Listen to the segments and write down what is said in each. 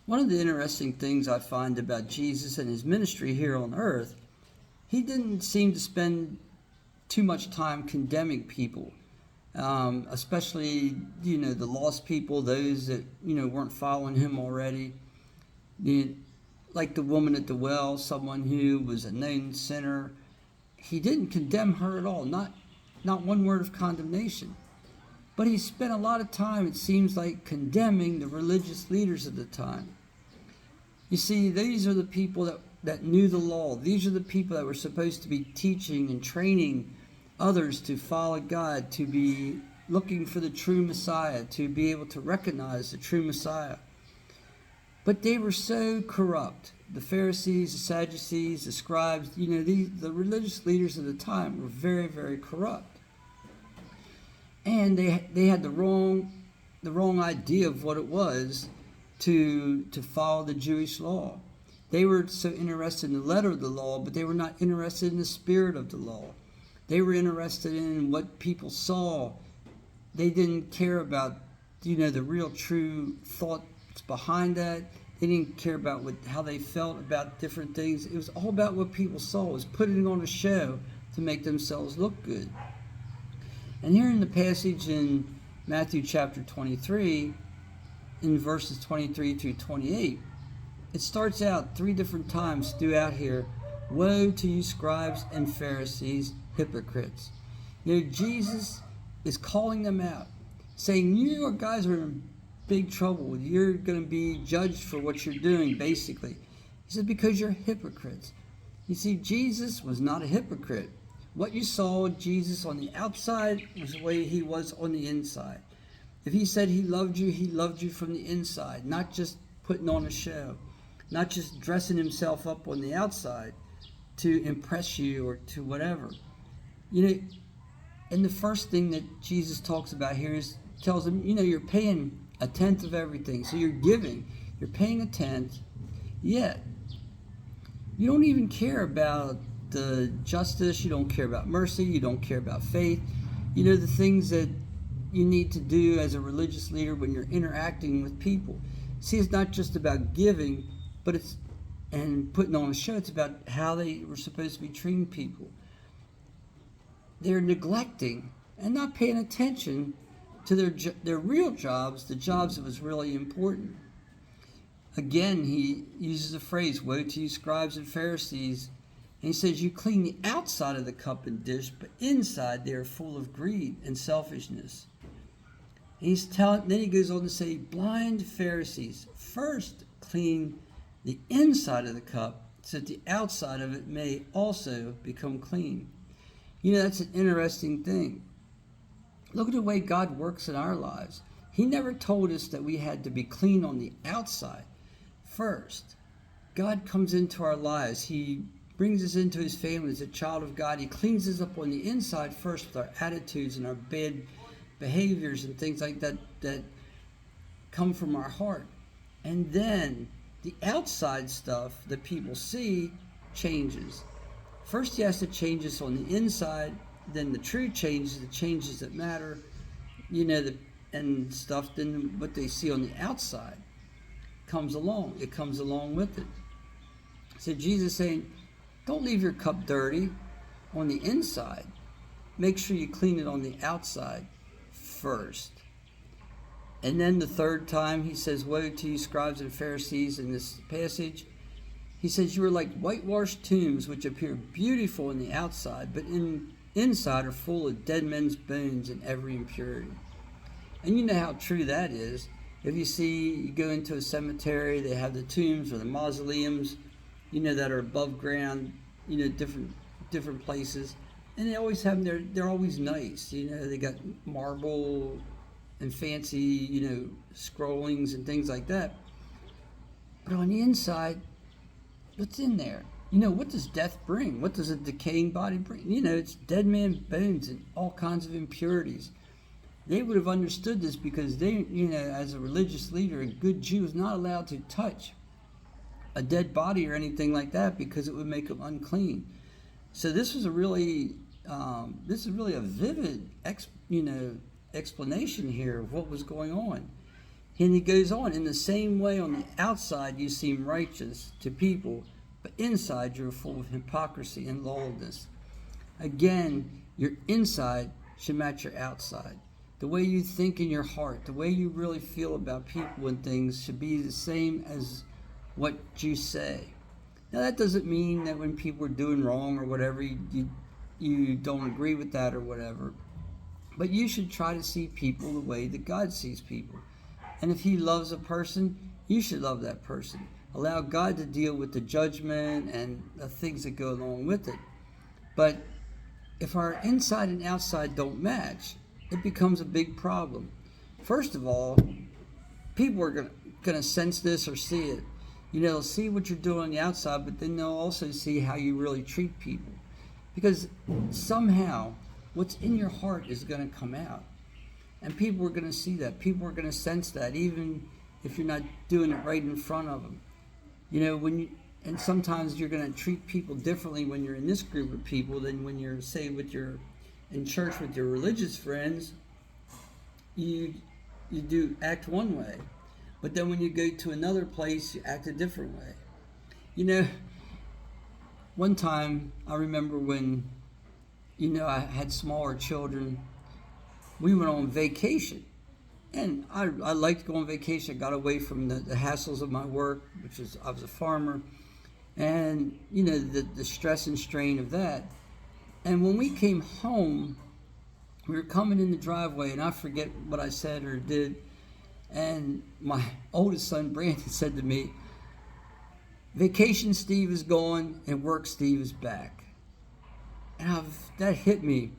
One of the interesting things I find about Jesus and his ministry here on earth, he didn't seem to spend too much time condemning people, especially, the lost people, those that, weren't following him already. Like the woman at the well, someone who was a known sinner. He didn't condemn her at all, not one word of condemnation. But he spent a lot of time, it seems like, condemning the religious leaders of the time. You see, these are the people that knew the law. These are the people that were supposed to be teaching and training others to follow God, to be looking for the true Messiah, to be able to recognize the true Messiah. But they were so corrupt. The Pharisees, the Sadducees, the scribes, the religious leaders of the time were very, very corrupt. And they had the wrong idea of what it was to follow the Jewish law. They were so interested in the letter of the law, but they were not interested in the spirit of the law. They were interested in what people saw. They didn't care about, the real true thoughts behind that. They didn't care about how they felt about different things. It was all about what people saw. It was putting on a show to make themselves look good. And here in the passage in Matthew chapter 23, in verses 23 through 28, it starts out 3 different times throughout here, "Woe to you scribes and Pharisees, hypocrites." Jesus is calling them out, saying, you guys are in big trouble. You're going to be judged for what you're doing, basically. He said, because you're hypocrites. You see, Jesus was not a hypocrite. What you saw Jesus on the outside was the way he was on the inside. If he said he loved you from the inside, not just putting on a show, not just dressing himself up on the outside to impress you or to whatever. And the first thing that Jesus talks about here is, tells them, you're paying a tenth of everything. So you're giving, you're paying a tenth, yet you don't even care about the justice, you don't care about mercy, you don't care about faith. The things that you need to do as a religious leader when you're interacting with people. See, it's not just about giving, but and putting on a show. It's about how they were supposed to be treating people. They're neglecting and not paying attention to their real jobs, the jobs that was really important. Again, he uses the phrase, "Woe to you scribes and Pharisees." And he says, you clean the outside of the cup and dish, but inside they are full of greed and selfishness. And then he goes on to say, blind Pharisees, first clean the inside of the cup so that the outside of it may also become clean. That's an interesting thing. Look at the way God works in our lives. He never told us that we had to be clean on the outside first. God comes into our lives. He brings us into his family as a child of God. He cleans us up on the inside first with our attitudes and our bad behaviors and things like that that come from our heart. And then the outside stuff that people see changes. First he has to change us on the inside, then the true changes, the changes that matter, and stuff, then what they see on the outside comes along. It comes along with it. So Jesus saying, don't leave your cup dirty on the inside. Make sure you clean it on the outside first. And then the third time he says, woe to you scribes and Pharisees in this passage. He says, you are like whitewashed tombs which appear beautiful on the outside, but inside are full of dead men's bones and every impurity. And you know how true that is. If you go into a cemetery, they have the tombs or the mausoleums, that are above ground, different places. And they always have them, they're always nice. They got marble and fancy, scrollings and things like that. But on the inside, what's in there? What does death bring? What does a decaying body bring? It's dead man bones and all kinds of impurities. They would have understood this because they, as a religious leader, a good Jew is not allowed to touch a dead body or anything like that because it would make them unclean. So this is really a vivid, explanation here of what was going on. And he goes on, in the same way on the outside you seem righteous to people, but inside you're full of hypocrisy and lawlessness. Again, your inside should match your outside. The way you think in your heart, the way you really feel about people and things should be the same as what you say. Now that doesn't mean that when people are doing wrong or whatever, you don't agree with that or whatever. But you should try to see people the way that God sees people. And if he loves a person, you should love that person. Allow God to deal with the judgment and the things that go along with it. But if our inside and outside don't match, it becomes a big problem. First of all, people are going to sense this or see it. They'll see what you're doing on the outside, but then they'll also see how you really treat people. Because somehow, what's in your heart is going to come out. And people are going to see that. People are going to sense that, even if you're not doing it right in front of them. And sometimes you're going to treat people differently when you're in this group of people than when you're, say, in church with your religious friends. You do act one way, but then when you go to another place, you act a different way. One time I remember when, I had smaller children. We went on vacation, and I liked to go on vacation. I got away from the hassles of my work, I was a farmer, and the stress and strain of that. And when we came home, we were coming in the driveway, and I forget what I said or did, and my oldest son Brandon said to me, "Vacation Steve is gone and work Steve is back." And that hit me,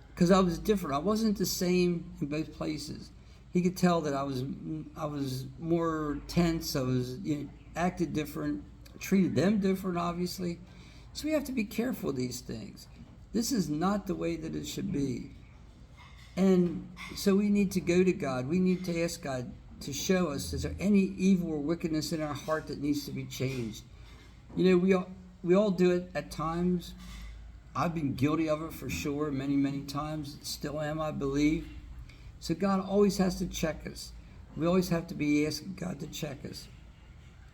because I was different. I wasn't the same in both places. He could tell that I was more tense. I was acted different, treated them different, obviously. So we have to be careful of these things. This is not the way that it should be. And so we need to go to God. We need to ask God to show us, is there any evil or wickedness in our heart that needs to be changed? We all do it at times. I've been guilty of it for sure, many, many times. Still am, I believe. So God always has to check us. We always have to be asking God to check us.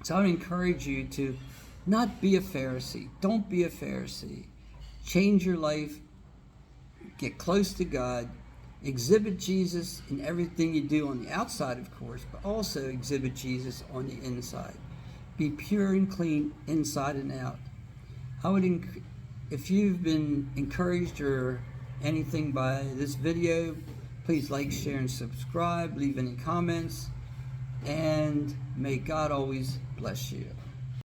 So I would encourage you to not be a Pharisee. Don't be a Pharisee. Change your life. Get close to God. Exhibit Jesus in everything you do on the outside, of course, but also exhibit Jesus on the inside. Be pure and clean inside and out. If you've been encouraged or anything by this video, please like, share, and subscribe. Leave any comments. And may God always bless you.